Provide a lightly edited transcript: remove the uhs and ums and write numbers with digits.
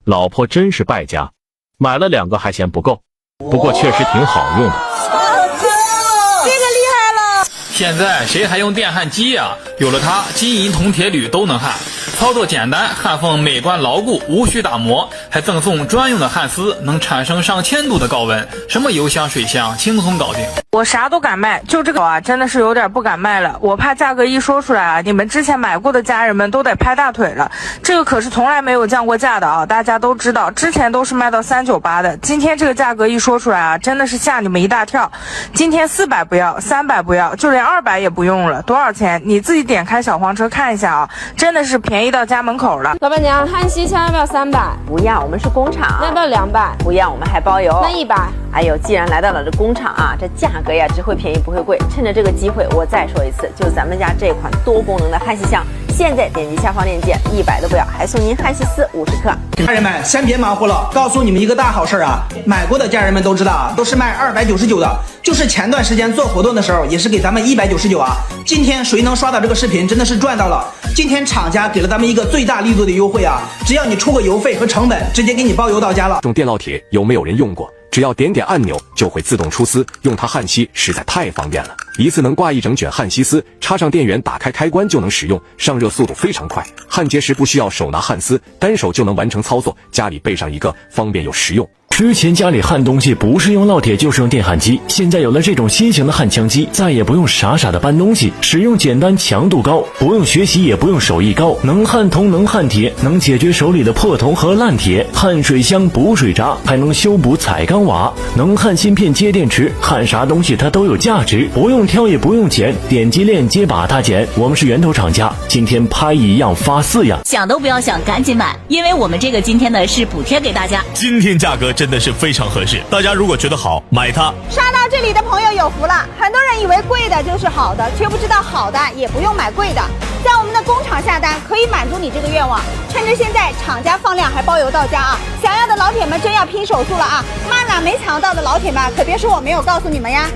老婆真是败家，买了2个还嫌不够，不过确实挺好用的。这个厉害了！现在谁还用电焊机呀？有了它，金银铜铁铝都能焊，操作简单，焊缝美观牢固，无需打磨，还赠送专用的焊丝，能产生上1000度的高温，什么油箱水箱轻松搞定。我啥都敢卖，就这个啊，真的是有点不敢卖了。我怕价格一说出来啊，你们之前买过的家人们都得拍大腿了。这个可是从来没有降过价的啊，大家都知道，之前都是卖到398的。今天这个价格一说出来啊，真的是吓你们一大跳。今天400不要，300不要，就连200也不用了。多少钱？你自己点开小黄车看一下啊，真的是便宜到家门口了。老板娘，焊锡枪要不要300？不要，我们是工厂。那要不要200？不要，我们还包邮。那100？哎呦，既然来到了这工厂啊，这价格呀只会便宜不会贵。趁着这个机会，我再说一次，就咱们家这款多功能的焊锡枪，现在点击下方链接，100都不要，还送您焊锡丝50克。家人们，先别忙活了，告诉你们一个大好事啊！买过的家人们都知道啊，都是卖299的，就是前段时间做活动的时候，也是给咱们199啊。今天谁能刷到这个视频，真的是赚到了。今天厂家给了咱们一个最大力度的优惠啊，只要你出个邮费和成本，直接给你包邮到家了。这种电烙铁有没有人用过？只要点点按钮就会自动出丝，用它焊锡实在太方便了，一次能挂一整卷焊锡丝，插上电源打开开关就能使用，上热速度非常快，焊接时不需要手拿焊丝，单手就能完成操作，家里备上一个方便又实用。之前家里焊东西不是用烙铁就是用电焊机，现在有了这种新型的焊枪机，再也不用傻傻的搬东西，使用简单强度高，不用学习也不用手艺高，能焊铜能焊铁，能解决手里的破铜和烂铁，焊水箱补水闸，还能修补彩钢瓦，能焊芯片接电池，焊啥东西它都有价值，不用挑也不用剪，点击链接把它剪。我们是源头厂家，今天拍1样发4样，想都不要想，赶紧买，因为我们这个今天呢是补贴给大家，今天价格真的是非常合适，大家如果觉得好，买它。刷到这里的朋友有福了，很多人以为贵的就是好的，却不知道好的也不用买贵的，在我们的工厂下单可以满足你这个愿望。趁着现在厂家放量还包邮到家啊，想要的老铁们真要拼手速了啊！妈俩没抢到的老铁们可别说我没有告诉你们呀。